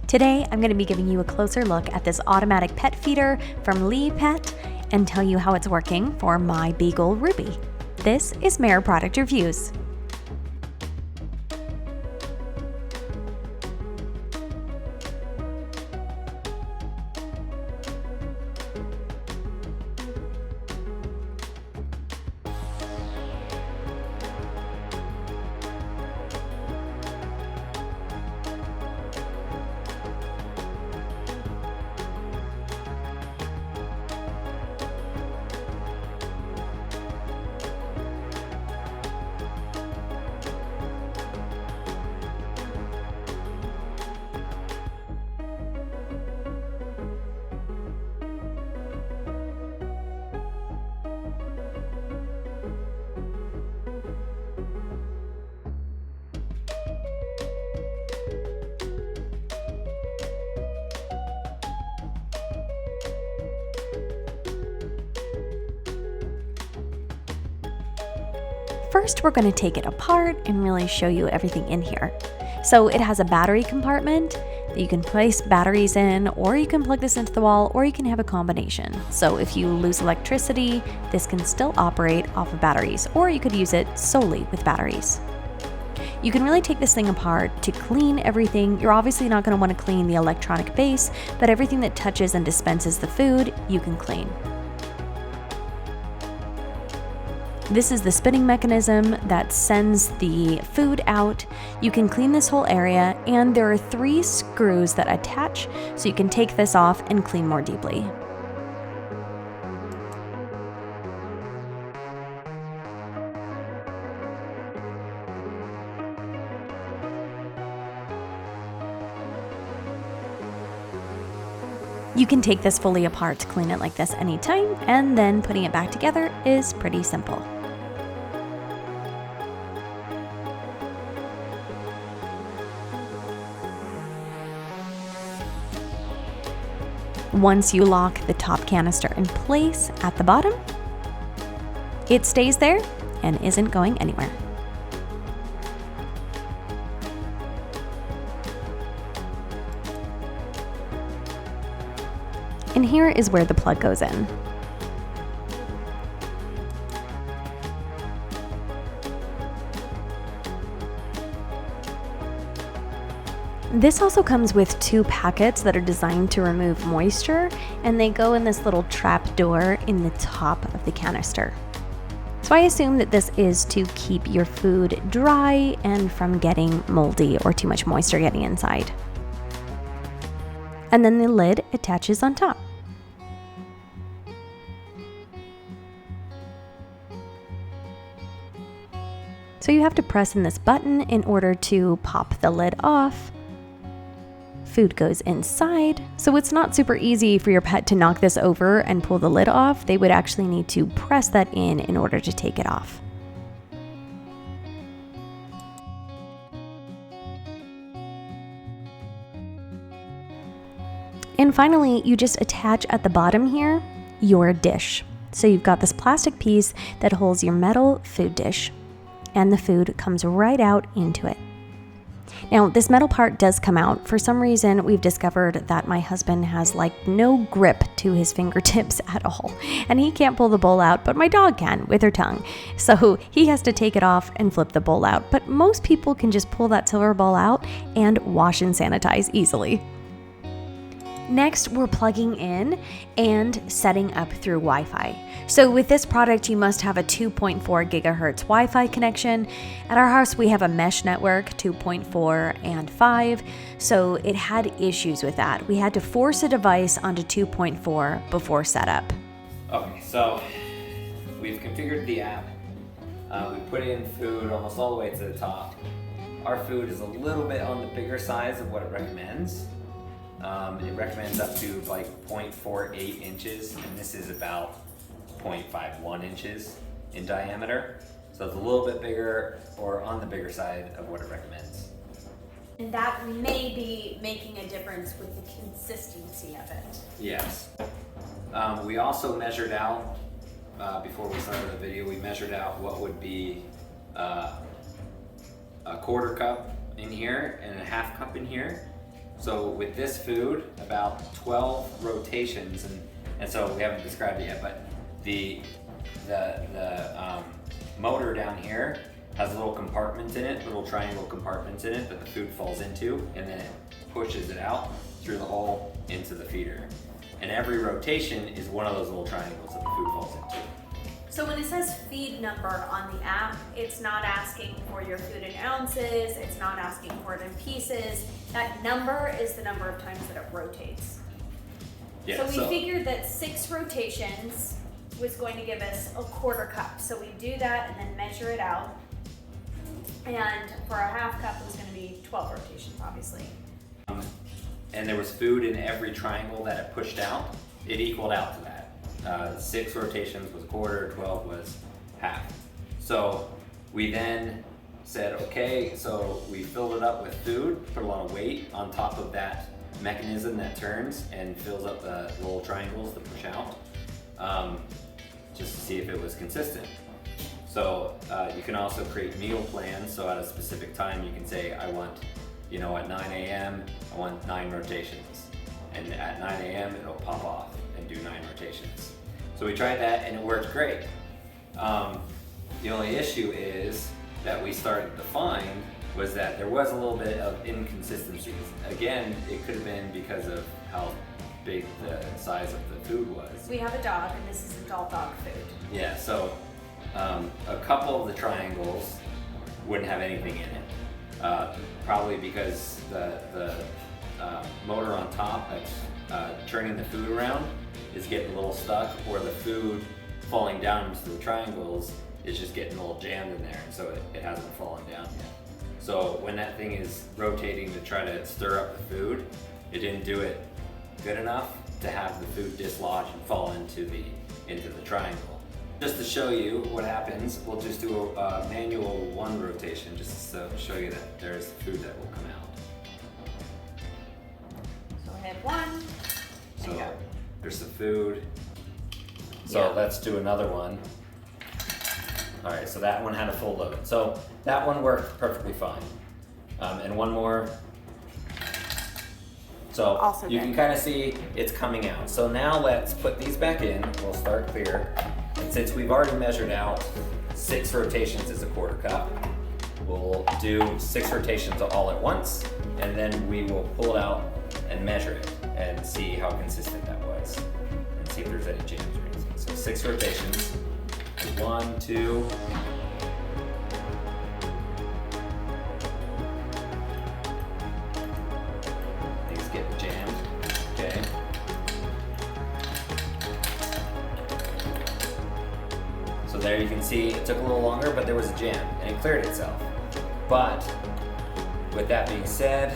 Today, I'm going to be giving you a closer look at this automatic pet feeder from Liieypet and tell you how it's working for my beagle Ruby. This is Mare Product Reviews. First, we're going to take it apart and really show you everything in here. So it has a battery compartment that you can place batteries in, or you can plug this into the wall, or you can have a combination. So if you lose electricity, this can still operate off of batteries, or you could use it solely with batteries. You can really take this thing apart to clean everything. You're obviously not going to want to clean the electronic base, but everything that touches and dispenses the food, you can clean. This is the spinning mechanism that sends the food out. You can clean this whole area, and there are 3 screws that attach, so you can take this off and clean more deeply. You can take this fully apart to clean it like this anytime, and then putting it back together is pretty simple. Once you lock the top canister in place at the bottom, it stays there and isn't going anywhere. And here is where the plug goes in. This also comes with 2 packets that are designed to remove moisture, and they go in this little trap door in the top of the canister. So I assume that this is to keep your food dry and from getting moldy or too much moisture getting inside. And then the lid attaches on top. So you have to press in this button in order to pop the lid off. Food goes inside, so it's not super easy for your pet to knock this over and pull the lid off. They would actually need to press that in order to take it off. And finally, you just attach at the bottom here your dish. So you've got this plastic piece that holds your metal food dish, and the food comes right out into it. Now, this metal part does come out. For some reason, we've discovered that my husband has no grip to his fingertips at all, and he can't pull the bowl out, but my dog can with her tongue. So he has to take it off and flip the bowl out, but most people can just pull that silver bowl out and wash and sanitize easily. Next, we're plugging in and setting up through Wi-Fi. So with this product, you must have a 2.4 gigahertz Wi-Fi connection. At our house, we have a mesh network, 2.4 and 5, so it had issues with that. We had to force a device onto 2.4 before setup. Okay, so we've configured the app. We put in food almost all the way to the top. Our food is a little bit on the bigger size of what it recommends. It recommends up to 0.48 inches, and this is about 0.51 inches in diameter. So it's a little bit bigger, or on the bigger side of what it recommends. And that may be making a difference with the consistency of it. Yes. We also measured out, before we started the video, we measured out what would be a quarter cup in here and a half cup in here. So with this food, about 12 rotations, and so we haven't described it yet, but the motor down here has little compartments in it, little triangle compartments in it that the food falls into, and then it pushes it out through the hole into the feeder. And every rotation is one of those little triangles that the food falls into. So when it says feed number on the app, it's not asking for your food in ounces, it's not asking for it in pieces. That number is the number of times that it rotates. Yeah, So we figured that 6 rotations was going to give us a quarter cup. So we do that and then measure it out. And for a half cup, it was going to be 12 rotations, obviously. And there was food in every triangle that it pushed out. It equaled out to that. 6 rotations was a quarter, 12 was half. So we then said, okay, so we filled it up with food, put a lot of weight on top of that mechanism that turns and fills up the little triangles that push out, just to see if it was consistent. So you can also create meal plans. So at a specific time, you can say, I want, at 9 a.m., I want 9 rotations. And at 9 a.m., it'll pop off and do 9 rotations. So we tried that and it worked great. The only issue is that we started to find was that there was a little bit of inconsistencies. Again, it could have been because of how big the size of the food was. We have a dog, and this is adult dog food. Yeah, so a couple of the triangles wouldn't have anything in it. Probably because the motor on top that's turning the food around is getting a little stuck, or the food falling down into the triangles is just getting a little jammed in there, and so it hasn't fallen down yet. So when that thing is rotating to try to stir up the food, it didn't do it good enough to have the food dislodge and fall into the triangle. Just to show you what happens, we'll just do a manual 1 rotation just to show you that there's food that will come out. So hit 1. So go. there's the food. So Yeah. let's do another one. All right, so that one had a full load. So that one worked perfectly fine. And one more. So Also you good. can kind of see it's coming out. So now let's put these back in. We'll start clear. And since we've already measured out 6 rotations is a quarter cup, we'll do 6 rotations all at once, and then we will pull it out and measure it and see how consistent that was and see if there's any jams or anything. So 6 rotations. 1, 2. These get jammed. Okay. So there you can see it took a little longer, but there was a jam and it cleared itself. But with that being said,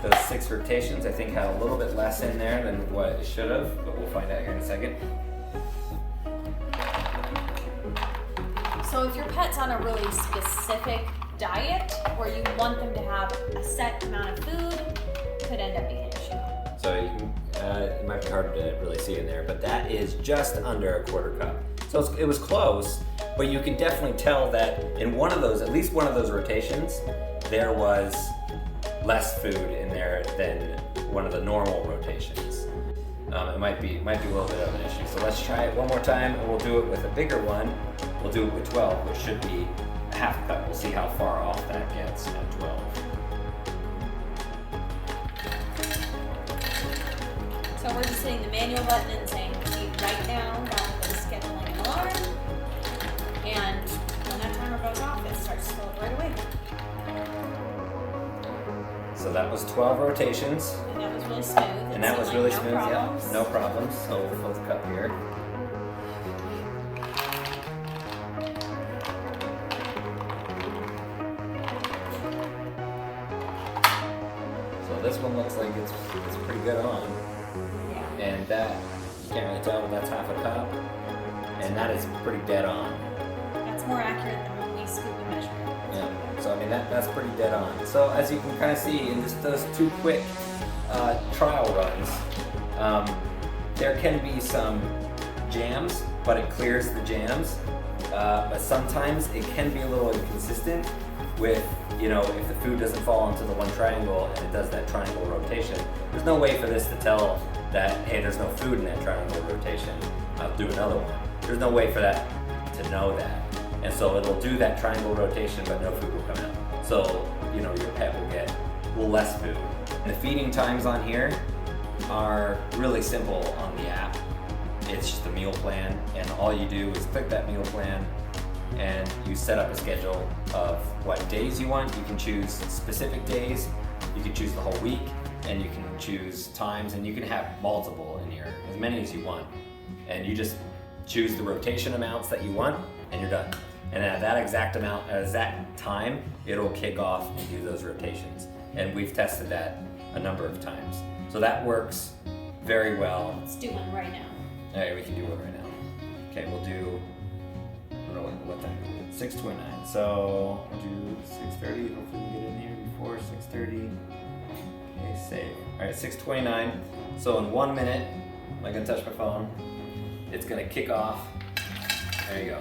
those 6 rotations I think had a little bit less in there than what it should have, but we'll find out here in a second. So if your pet's on a really specific diet where you want them to have a set amount of food, could end up being an issue. So you can, it might be hard to really see in there, but that is just under a quarter cup. So it was close, but you can definitely tell that in one of those, at least one of those rotations, there was less food in there than one of the normal rotations. It might be a little bit of an issue. So let's try it one more time, and we'll do it with a bigger one. We'll do it with 12, which should be a half cup. We'll see how far off that gets at 12. So we're just hitting the manual button and saying feed right now rather than scheduling an alarm. And when that timer goes off, it starts to fill up right away. So that was 12 rotations. And that was really smooth. And that was really no smooth, problems. yeah, no problems. So we'll fill the cup here. So this one looks like it's pretty good on. Yeah. And that, you can't really tell, but that's half a cup. And that is pretty dead on. That's more accurate than when we scoop and measure. Yeah, so I mean that's pretty dead on. So as you can kind of see in just those 2 quick trial runs, there can be some jams, but it clears the jams. But sometimes it can be a little inconsistent, with, you know, if the food doesn't fall into the one triangle and it does that triangle rotation, there's no way for this to tell that, hey, there's no food in that triangle rotation, I'll do another one. There's no way for that to know that. And so it'll do that triangle rotation, but no food will come out. So, you know, your pet will get less food. And the feeding times on here are really simple on the app. It's just a meal plan, and all you do is click that meal plan and you set up a schedule of what days you want. You can choose specific days, you can choose the whole week, and you can choose times, and you can have multiple in here, as many as you want. And you just choose the rotation amounts that you want, and you're done. And at that exact amount, at that time, it'll kick off and do those rotations. And we've tested that a number of times. So that works very well. Let's do one right now. All right, we can do one right now. Okay, we'll do, I don't know what time is it? 6:29. So we'll do 6:30. Hopefully we can get in here before 6:30. Okay, save. All right, 6:29. So in 1 minute, I'm not gonna touch my phone. It's gonna kick off. There you go.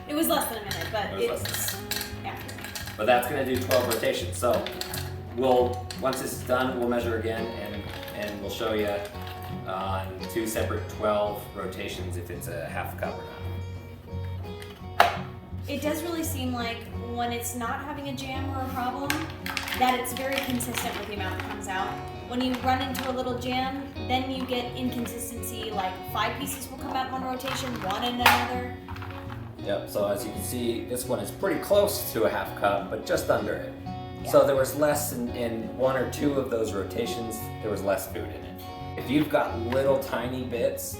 It was less than a minute, but It was it's accurate. But that's gonna do 12 rotations. So once this is done, we'll measure again and we'll show you on 2 separate 12 rotations if it's a half cup or not. It does really seem like when it's not having a jam or a problem, that it's very consistent with the amount that comes out. When you run into a little jam, then you get inconsistency, like 5 pieces will come out in one rotation, 1 in another. Yep, so as you can see, this one is pretty close to a half cup, but just under it. Yeah. So there was less in 1 or 2 of those rotations, there was less food in it. If you've got little tiny bits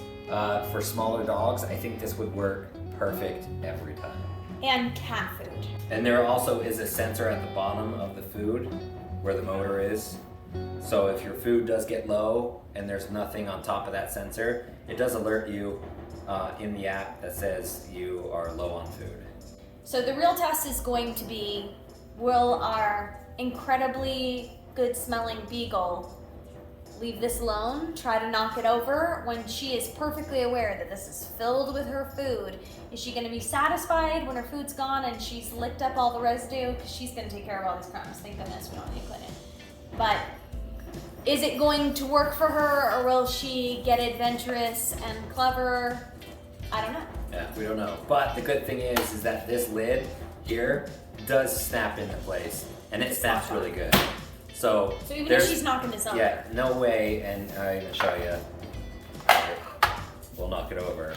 for smaller dogs, I think this would work perfect every time. And cat food. And there also is a sensor at the bottom of the food where the motor is. So if your food does get low and there's nothing on top of that sensor, it does alert you in the app that says you are low on food. So the real test is going to be, will our incredibly good smelling beagle leave this alone, try to knock it over when she is perfectly aware that this is filled with her food? Is she going to be satisfied when her food's gone and she's licked up all the residue? Because she's going to take care of all these crumbs. Thank goodness we don't need to clean it. But is it going to work for her, or will she get adventurous and clever? I don't know. Yeah, we don't know. But the good thing is that this lid here does snap into place, and it snaps really good. So even if she's knocking this over. Yeah, no way, and I'm gonna show you. We'll knock it over.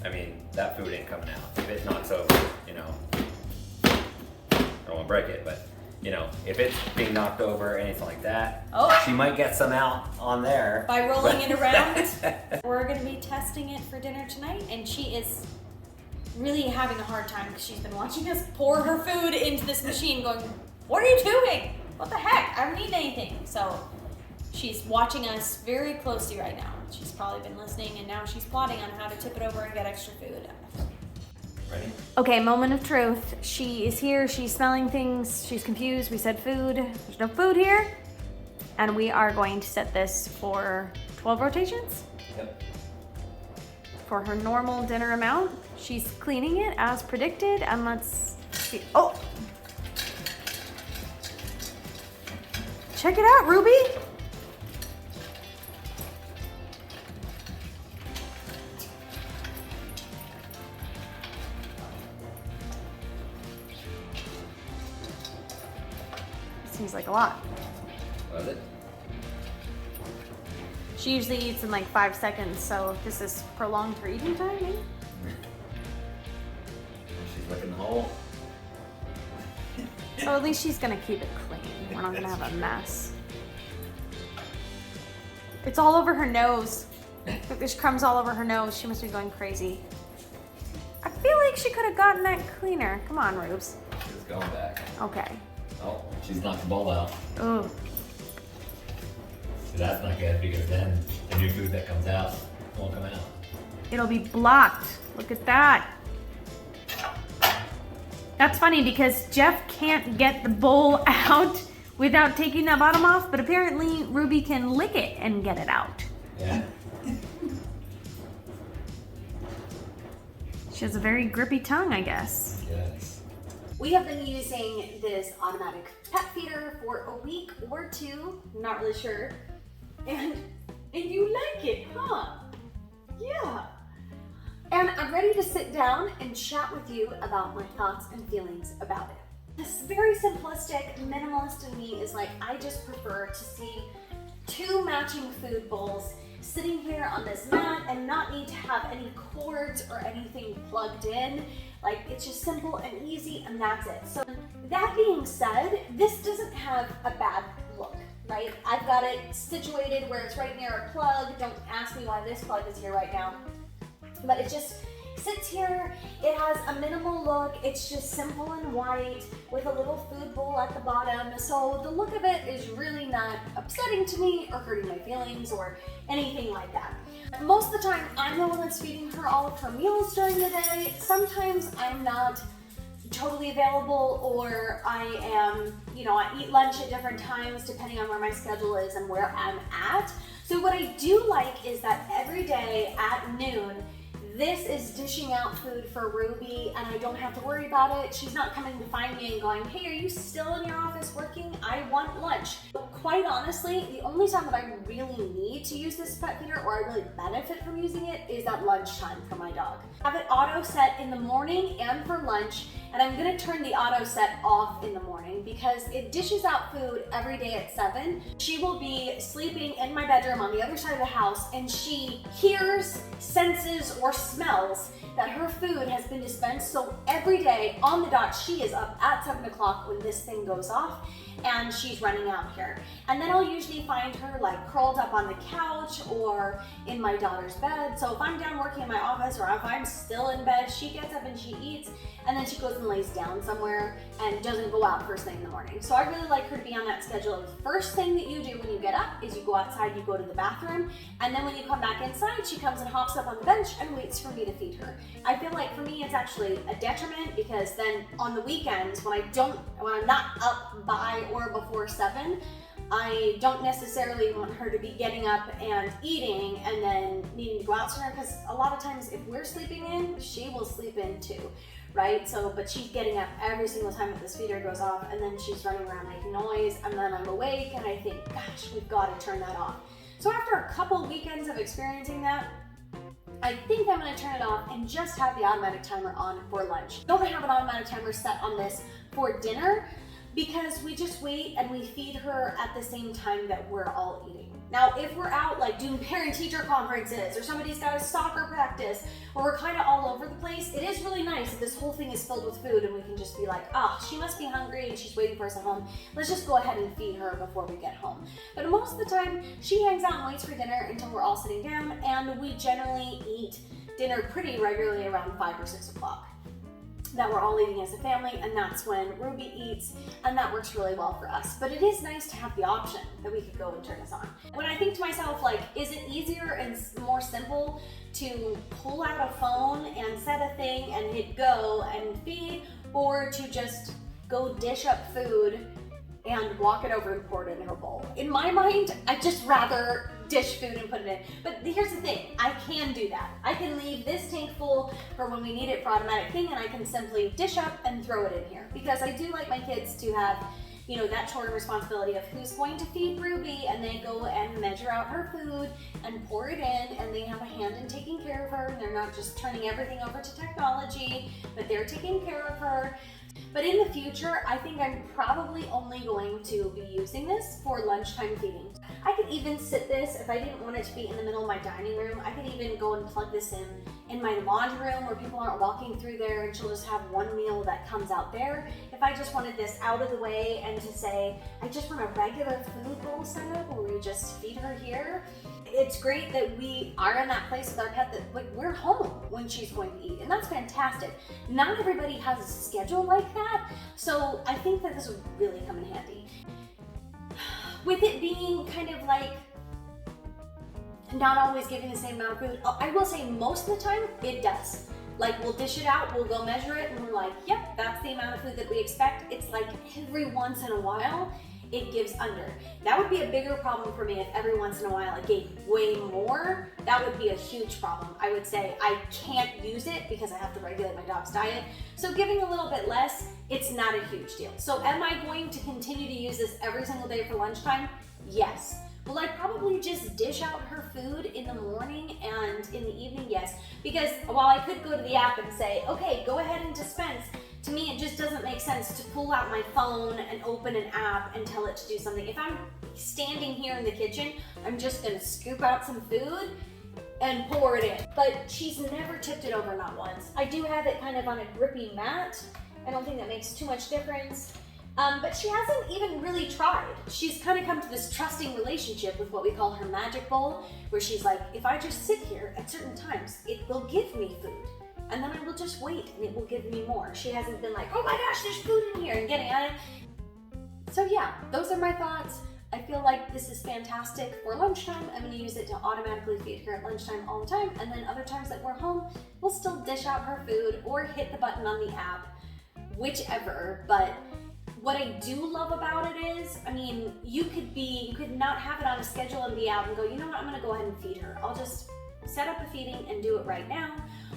I mean, that food ain't coming out. If it knocks over, you know, I don't want to break it, but you know, if it's being knocked over or anything like that, she might get some out on there. By rolling it around. We're gonna be testing it for dinner tonight, and she is really having a hard time because she's been watching us pour her food into this machine going, what are you doing? What the heck? I haven't eaten anything. So she's watching us very closely right now. She's probably been listening, and now she's plotting on how to tip it over and get extra food. Ready? Okay, moment of truth. She is here, she's smelling things, she's confused. We said food, there's no food here. And we are going to set this for 12 rotations Yep. for her normal dinner amount. She's cleaning it as predicted, and let's see. Oh! Check it out, Ruby! Seems like a lot. Was it? She usually eats in like 5 seconds, so if this is prolonged her eating time, maybe? She's licking the hole. So at least she's gonna keep it clean. We're not gonna have a mess. It's all over her nose. Look, there's crumbs all over her nose. She must be going crazy. I feel like she could have gotten that cleaner. Come on, Rubes. She's going back. Okay. Oh, she's knocked the bowl out. Ooh. That's not good because then the new food that comes out won't come out. It'll be blocked. Look at that. That's funny because Jeff can't get the bowl out without taking that bottom off, but apparently Ruby can lick it and get it out. Yeah. She has a very grippy tongue, I guess. Yes. We have been using this automatic pet feeder for a week or two, not really sure. And you like it, huh? Yeah. And I'm ready to sit down and chat with you about my thoughts and feelings about it. This very simplistic minimalist in me is like, I just prefer to see 2 matching food bowls sitting here on this mat and not need to have any cords or anything plugged in. Like, it's just simple and easy, and that's it. So that being said, this doesn't have a bad look, right? I've got it situated where it's right near a plug. Don't ask me why this plug is here right now. But it just sits here. It has a minimal look. It's just simple and white with a little food bowl at the bottom. So the look of it is really not upsetting to me or hurting my feelings or anything like that. Most of the time, I'm the one that's feeding her all of her meals during the day. Sometimes I'm not totally available, or I am, I eat lunch at different times depending on where my schedule is and where I'm at. So what I do like is that every day at noon, this is dishing out food for Ruby, and I don't have to worry about it. She's not coming to find me and going, hey, are you still in your office working? I want lunch. But quite honestly, the only time that I really need to use this pet feeder, or I really benefit from using it, is at lunchtime for my dog. I have it auto set in the morning and for lunch, and I'm gonna turn the auto set off in the morning because it dishes out food every day at 7. She will be sleeping in my bedroom on the other side of the house, and she hears, senses, or smells that her food has been dispensed. So every day on the dot, she is up at 7 o'clock when this thing goes off, and she's running out here. And then I'll usually find her like curled up on the couch or in my daughter's bed. So if I'm down working in my office, or if I'm still in bed, she gets up and she eats, and then she goes and lays down somewhere and doesn't go out first thing in the morning. So I really like her to be on that schedule. The first thing that you do when you get up is you go outside, you go to the bathroom, and then when you come back inside, she comes and hops up on the bench and waits for me to feed her. I feel like for me it's actually a detriment, because then on the weekends when I'm not up by or before 7, I don't necessarily want her to be getting up and eating and then needing to go out sooner, because a lot of times if we're sleeping in, she will sleep in too, right? So, but she's getting up every single time that this feeder goes off, and then she's running around making noise, and then I'm awake and I think, gosh, we've got to turn that off. So after a couple weekends of experiencing that, I think I'm gonna turn it off and just have the automatic timer on for lunch. Don't have an automatic timer set on this for dinner, because we just wait and we feed her at the same time that we're all eating. Now, if we're out like doing parent-teacher conferences, or somebody's got a soccer practice, or we're kind of all over the place, it is really nice if this whole thing is filled with food and we can just be like, she must be hungry and she's waiting for us at home. Let's just go ahead and feed her before we get home. But most of the time, she hangs out and waits for dinner until we're all sitting down, and we generally eat dinner pretty regularly around 5 or 6 o'clock. That we're all eating as a family, and that's when Ruby eats, and that works really well for us. But it is nice to have the option that we could go and turn this on. When I think to myself, like, is it easier and more simple to pull out a phone and set a thing and hit go and feed, or to just go dish up food and walk it over and pour it in her bowl? In my mind, I'd just rather dish food and put it in. But here's the thing, I can do that. I can leave this tank full for when we need it for automatic thing, and I can simply dish up and throw it in here. Because I do like my kids to have, that sort of responsibility of who's going to feed Ruby, and they go and measure out her food and pour it in, and they have a hand in taking care of her, and they're not just turning everything over to technology, but they're taking care of her. But in the future, I think I'm probably only going to be using this for lunchtime feeding. I could even sit this, if I didn't want it to be in the middle of my dining room, I could even go and plug this in my laundry room where people aren't walking through there, and she'll just have one meal that comes out there. If I just wanted this out of the way and to say, I just want a regular food bowl setup where we just feed her here, it's great that we are in that place with our pet that we're home when she's going to eat, and that's fantastic. Not everybody has a schedule like that, so I think that this would really come in handy. With it being kind of like not always giving the same amount of food, I will say most of the time it does. Like, we'll dish it out, we'll go measure it, and we're like, yep, that's the amount of food that we expect. It's like every once in a while it gives under. That would be a bigger problem for me if every once in a while it gave way more. That would be a huge problem. I would say I can't use it because I have to regulate my dog's diet. So giving a little bit less, it's not a huge deal. So am I going to continue to use this every single day for lunchtime? Yes. Will I probably just dish out her food in the morning and in the evening? Yes. Because while I could go to the app and say, okay, go ahead and dispense, to me it just doesn't make sense to pull out my phone and open an app and tell it to do something. If I'm standing here in the kitchen, I'm just gonna scoop out some food and pour it in. But she's never tipped it over, not once. I do have it kind of on a grippy mat. I don't think that makes too much difference. But she hasn't even really tried. She's kind of come to this trusting relationship with what we call her magic bowl, where she's like, if I just sit here at certain times, it will give me food. And then I will just wait and it will give me more. She hasn't been like, oh my gosh, there's food in here and getting at it. So yeah, those are my thoughts. I feel like this is fantastic for lunchtime. I'm gonna use it to automatically feed her at lunchtime all the time. And then other times that we're home, we'll still dish out her food or hit the button on the app, whichever. But what I do love about it is, I mean, you could not have it on a schedule and be out and go, you know what, I'm gonna go ahead and feed her. I'll just set up a feeding and do it right now.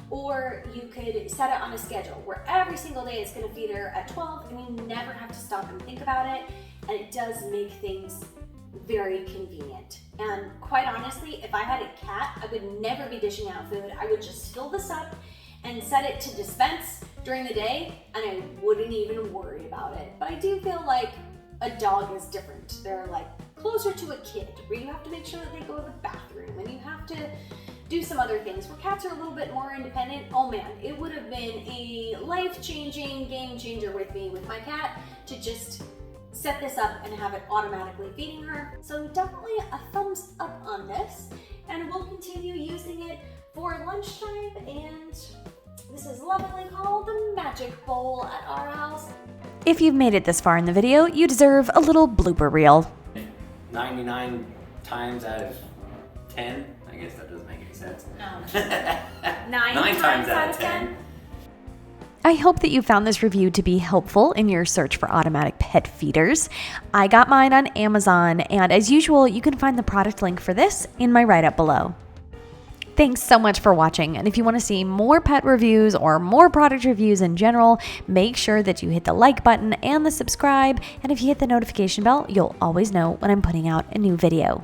Or you could set it on a schedule where every single day it's gonna feed her at 12 and you never have to stop and think about it. And it does make things very convenient. And quite honestly, if I had a cat, I would never be dishing out food. I would just fill this up and set it to dispense during the day, and I wouldn't even worry about it. But I do feel like a dog is different. They're like closer to a kid, where you have to make sure that they go to the bathroom, and you have to do some other things. Where cats are a little bit more independent, oh man, it would have been a life-changing game changer with me, with my cat, to just set this up and have it automatically feeding her. So definitely a thumbs up on this, and we'll continue using it for lunchtime, and this is lovingly called the Magic Bowl at our house. If you've made it this far in the video, you deserve a little blooper reel. 99 times out of 10, I guess that doesn't make any sense. No. 9 times out of 10. I hope that you found this review to be helpful in your search for automatic pet feeders. I got mine on Amazon, and as usual, you can find the product link for this in my write-up below. Thanks so much for watching, and if you want to see more pet reviews or more product reviews in general, make sure that you hit the like button and the subscribe, and if you hit the notification bell, you'll always know when I'm putting out a new video.